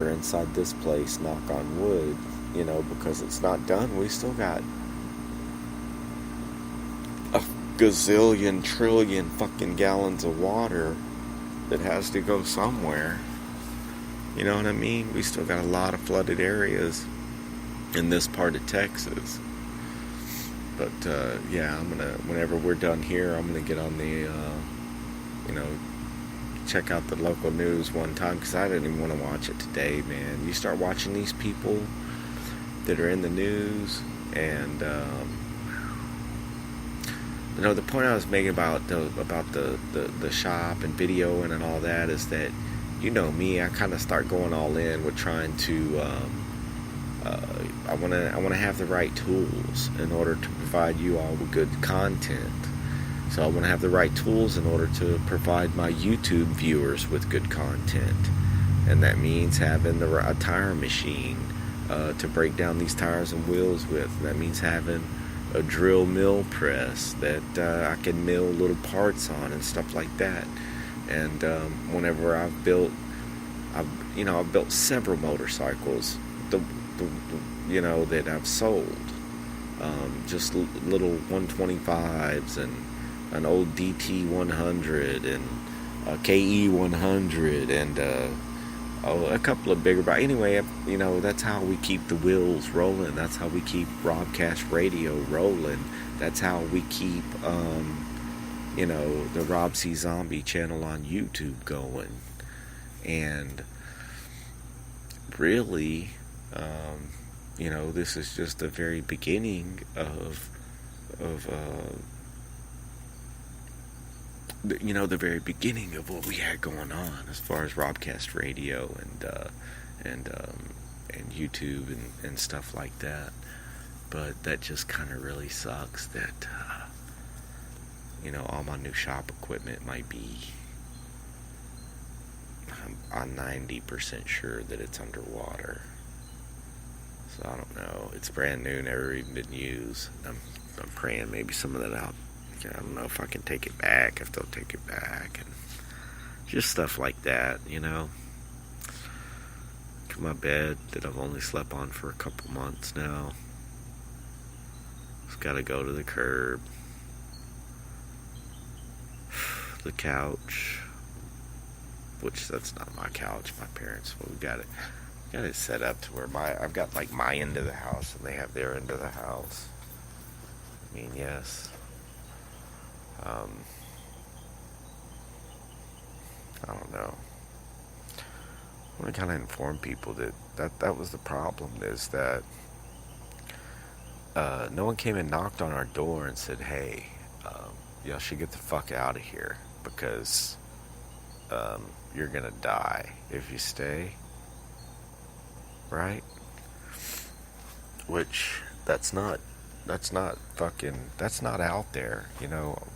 inside this place, knock on wood, because it's not done. We still got a gazillion, trillion fucking gallons of water that has to go somewhere. You know what I mean? We still got a lot of flooded areas in this part of Texas. But, yeah, whenever we're done here, I'm gonna get on the, check out the local news one time, because I didn't even want to watch it today, man. You start watching these people that are in the news, and, the point I was making about the shop and videoing and all that is that, me, I kind of start going all in with trying to, I want to have the right tools in order to provide you all with good content. So I want to have the right tools in order to provide my YouTube viewers with good content. And that means having a tire machine to break down these tires and wheels with. And that means having a drill mill press that I can mill little parts on and stuff like that. And whenever I've built several motorcycles, that I've sold, just little 125s and an old DT 100 and a KE 100 and a couple of bigger. But anyway, that's how we keep the wheels rolling. That's how we keep Robcast radio rolling. That's how we keep the Rob C. Zombie channel on YouTube going. And really, this is just the very beginning of the very beginning of what we had going on as far as Robcast radio and YouTube and stuff like that. But that just kind of really sucks that all my new shop equipment might be. I'm 90% sure that it's underwater. So I don't know. It's brand new, never even been used. I'm praying maybe some of that out. I don't know if I can take it back, if they'll take it back, and just stuff like that, My bed that I've only slept on for a couple months now. It's got to go to the curb. The couch, which that's not my couch, my parents. But we got it set up to where I've got like my end of the house and they have their end of the house. I mean, yes. I don't know. I want to kind of inform people that was the problem, is that no one came and knocked on our door and said, hey, y'all should get the fuck out of here because you're gonna die if you stay, right? Which that's not out there.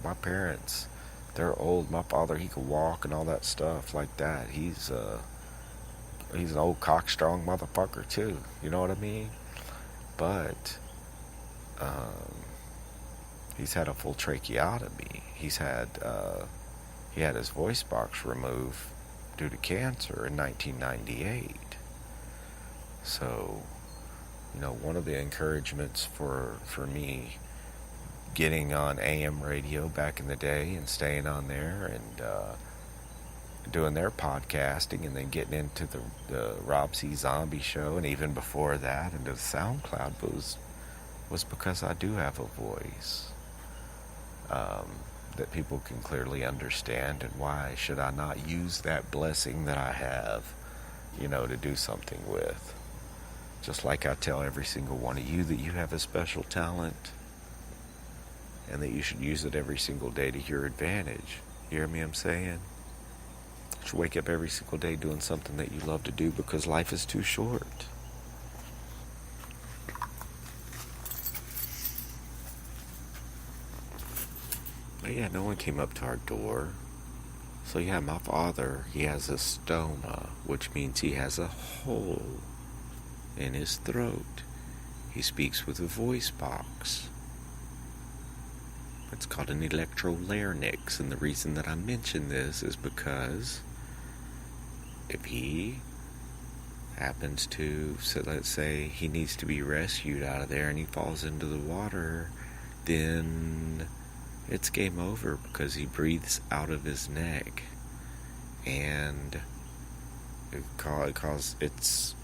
My parents, they're old. My father, he could walk and all that stuff like that. He's an old cockstrong motherfucker too. You know what I mean? But he's had a full tracheotomy. He had his voice box removed due to cancer in 1998. So, one of the encouragements for me getting on AM radio back in the day and staying on there and doing their podcasting and then getting into the Rob C. Zombie show, and even before that into the SoundCloud was because I do have a voice that people can clearly understand, and why should I not use that blessing that I have, to do something with. Just like I tell every single one of you that you have a special talent and that you should use it every single day to your advantage. You hear me I'm saying? You should wake up every single day doing something that you love to do, because life is too short. But yeah, no one came up to our door. So yeah, my father, he has a stoma, which means he has a hole in his throat. He speaks with a voice box. It's called an electrolarynx, and the reason that I mention this is because if he happens to, so let's say he needs to be rescued out of there and he falls into the water, then it's game over because he breathes out of his neck. And because it's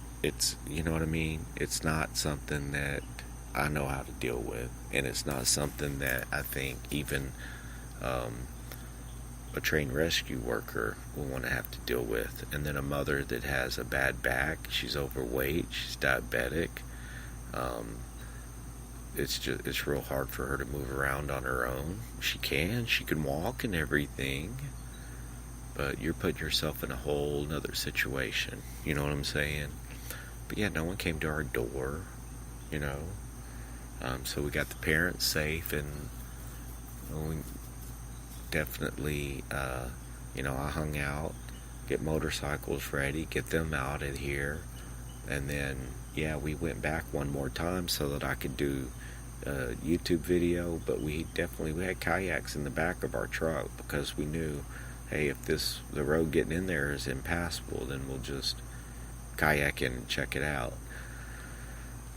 you know what I mean? It's not something that I know how to deal with, and it's not something that I think even a trained rescue worker will want to have to deal with. And then a mother that has a bad back, she's overweight, she's diabetic. It's real hard for her to move around on her own. She can walk and everything, but you're putting yourself in a whole nother situation. You know what I'm saying? But yeah, no one came to our door, you know. So we got the parents safe, and we definitely, I hung out, get motorcycles ready, get them out of here, and then, yeah, we went back one more time so that I could do a YouTube video, but we had kayaks in the back of our truck because we knew, hey, if the road getting in there is impassable, then we'll just kayak in and check it out.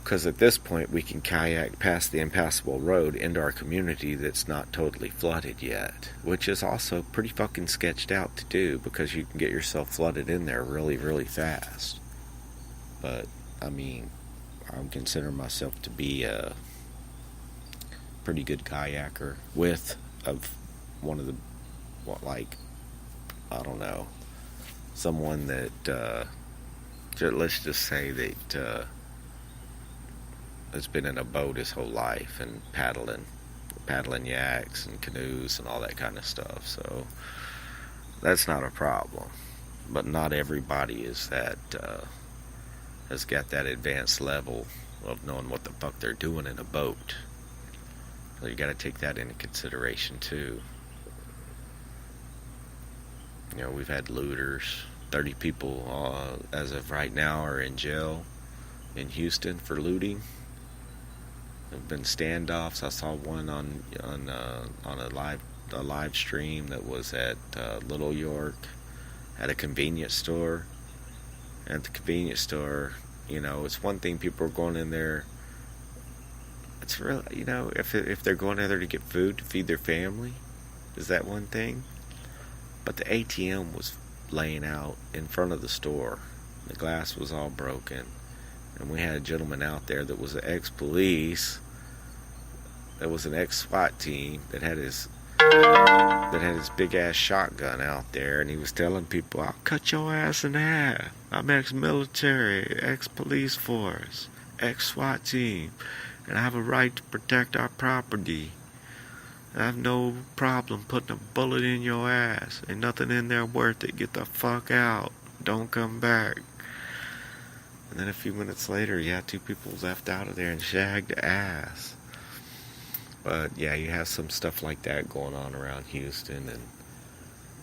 Because at this point, we can kayak past the impassable road into our community that's not totally flooded yet, which is also pretty fucking sketched out to do because you can get yourself flooded in there really, really fast. But, I mean, I consider myself to be a pretty good kayaker of one of the, I don't know, someone that, let's just say that, has been in a boat his whole life and paddling yaks and canoes and all that kind of stuff. So that's not a problem. But not everybody is that has got that advanced level of knowing what the fuck they're doing in a boat. So you got to take that into consideration too. You know, we've had looters. 30 people as of right now are in jail in Houston for looting. There have been standoffs. I saw one on a live stream that was at Little York at a convenience store. At the convenience store, you know, it's one thing people are going in there. It's real, you know, if they're going in there to get food to feed their family, is that one thing? But the ATM was laying out in front of the store. The glass was all broken. And we had a gentleman out there that was an ex-police, that was an ex-SWAT team, that had his big-ass shotgun out there, and he was telling people, I'll cut your ass in half. I'm ex-military, ex-police force, ex-SWAT team, and I have a right to protect our property. I have no problem putting a bullet in your ass. Ain't nothing in there worth it. Get the fuck out. Don't come back. And then a few minutes later, yeah, 2 people left out of there and shagged ass. But yeah, you have some stuff like that going on around Houston, and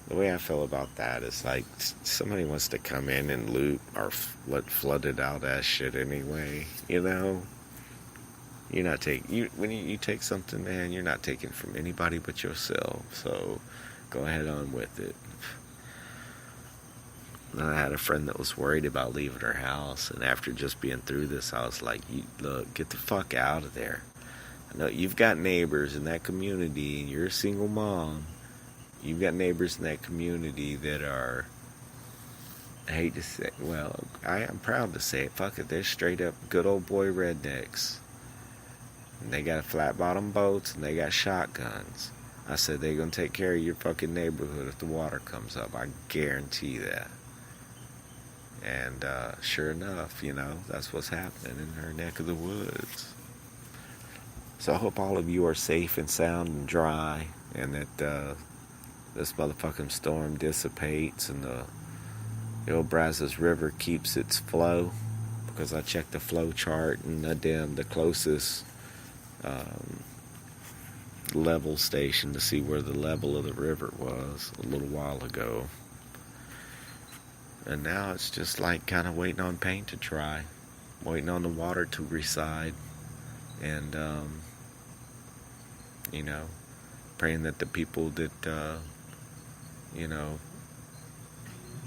the way I feel about that is like somebody wants to come in and loot our flooded out ass shit anyway, you know. You're not taking when you take something, man. You're not taking from anybody but yourself. So go ahead on with it. And I had a friend that was worried about leaving her house, and after just being through this, I was like, look, get the fuck out of there. I know you've got neighbors in that community, and you're a single mom. You've got neighbors in that community that are, I hate to say, well, I'm proud to say it, fuck it, they're straight up good old boy rednecks. And they got flat bottom boats, and they got shotguns. I said they're going to take care of your fucking neighborhood if the water comes up. I guarantee that. And sure enough, you know, that's what's happening in her neck of the woods. So I hope all of you are safe and sound and dry, and that this motherfucking storm dissipates and the old Brazos River keeps its flow, because I checked the flow chart, and the closest level station to see where the level of the river was a little while ago. And now it's just like kind of waiting on paint to dry, waiting on the water to recede, and you know, praying that the people that you know,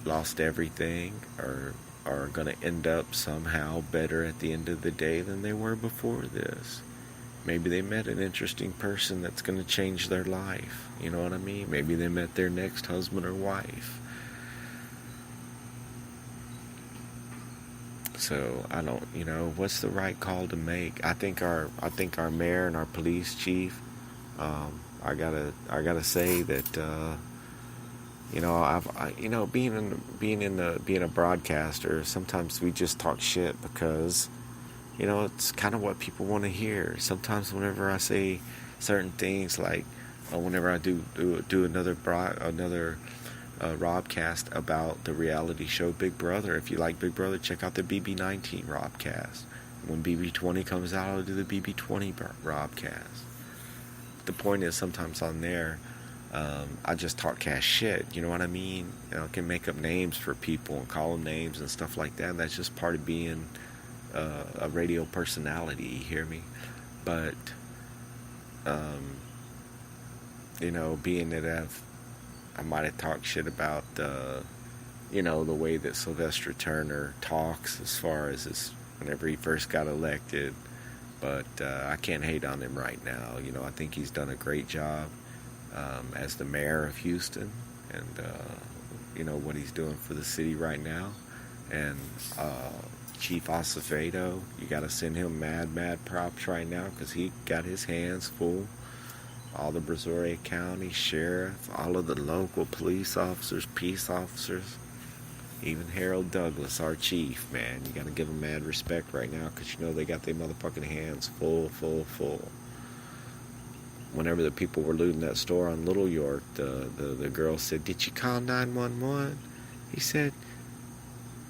lost everything are are going to end up somehow better at the end of the day than they were before this. Maybe they met an interesting person that's going to change their life. You know what I mean? Maybe they met their next husband or wife. So I don't, what's the right call to make? I think our mayor and our police chief. I gotta say that being a broadcaster, sometimes we just talk shit because it's kind of what people want to hear. Sometimes whenever I say certain things, like whenever I do another Robcast about the reality show Big Brother. If you like Big Brother, check out the BB19 Robcast. When BB20 comes out, I'll do the BB20 Robcast. The point is, sometimes on there, I just talk cash shit. You know what I mean? I can make up names for people and call them names and stuff like that. That's just part of being a radio personality. You hear me? But being that I might have talked shit about the way that Sylvester Turner talks as far as whenever he first got elected. But I can't hate on him right now. I think he's done a great job as the mayor of Houston, and what he's doing for the city right now. And Chief Acevedo, you got to send him mad props right now, because he got his hands full. All the Brazoria County sheriff, all of the local police officers, peace officers, even Harold Douglas, our chief, man. You got to give him mad respect right now, because they got their motherfucking hands full. Whenever the people were looting that store on Little York, the girl said, "Did you call 911? He said,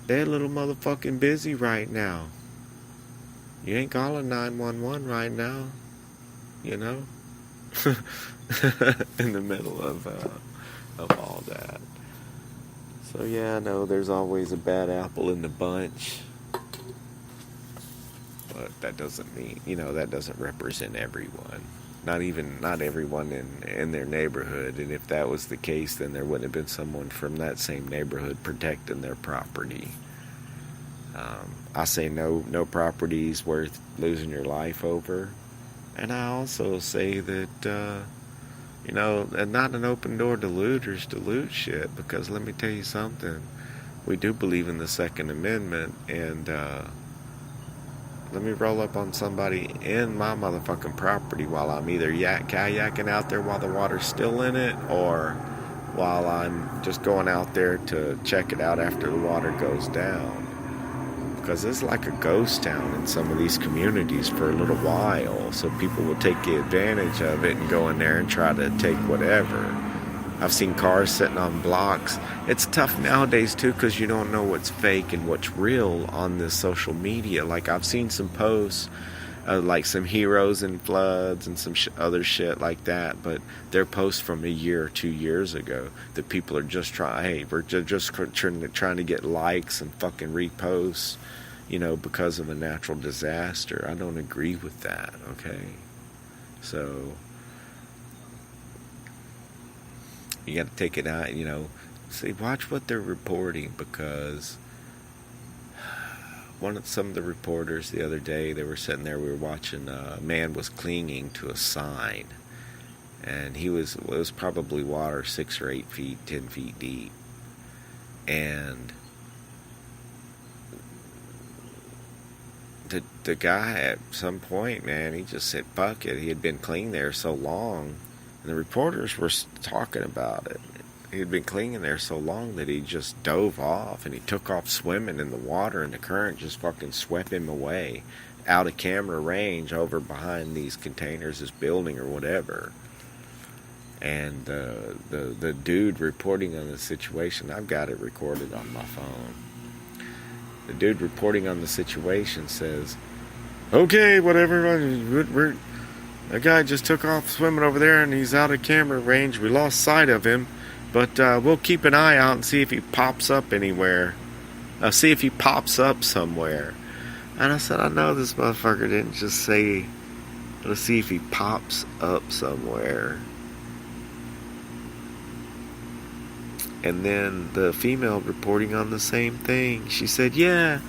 "They're a little motherfucking busy right now. You ain't calling 911 right now, in the middle of all that. So yeah, I know there's always a bad apple in the bunch, but that doesn't mean, that doesn't represent everyone. Not everyone in their neighborhood. And if that was the case, then there wouldn't have been someone from that same neighborhood protecting their property. I say no property is worth losing your life over. And I also say that, and not an open door to looters to loot shit, because let me tell you something, we do believe in the Second Amendment, and let me roll up on somebody in my motherfucking property while I'm either kayaking out there while the water's still in it, or while I'm just going out there to check it out after the water goes down. Because it's like a ghost town in some of these communities for a little while, so people will take advantage of it and go in there and try to take whatever. I've seen cars sitting on blocks. It's tough nowadays too, because you don't know what's fake and what's real on this social media. Like, I've seen some posts like some heroes in floods and some other shit like that, but they're posts from a year or 2 years ago that people are just we're just trying to get likes and fucking reposts, because of a natural disaster. I don't agree with that, okay? So you got to take it out, see, watch what they're reporting, because some of the reporters the other day, they were sitting there, we were watching, a man was clinging to a sign, and it was probably water 6 or 8 feet, 10 feet deep, and the guy at some point, man, he just said, fuck it. He had been clinging there so long, and the reporters were talking about it. He had been clinging there so long that he just dove off, and he took off swimming in the water, and the current just fucking swept him away out of camera range over behind these containers, this building or whatever. And the dude reporting on the situation, I've got it recorded on my phone. The dude reporting on the situation says, "Okay, whatever, that guy just took off swimming over there, and he's out of camera range. We lost sight of him, but we'll keep an eye out and see if he pops up anywhere. See if he pops up somewhere." And I said, I know this motherfucker didn't just say, let's see if he pops up somewhere. And then the female reporting on the same thing, she said, yeah,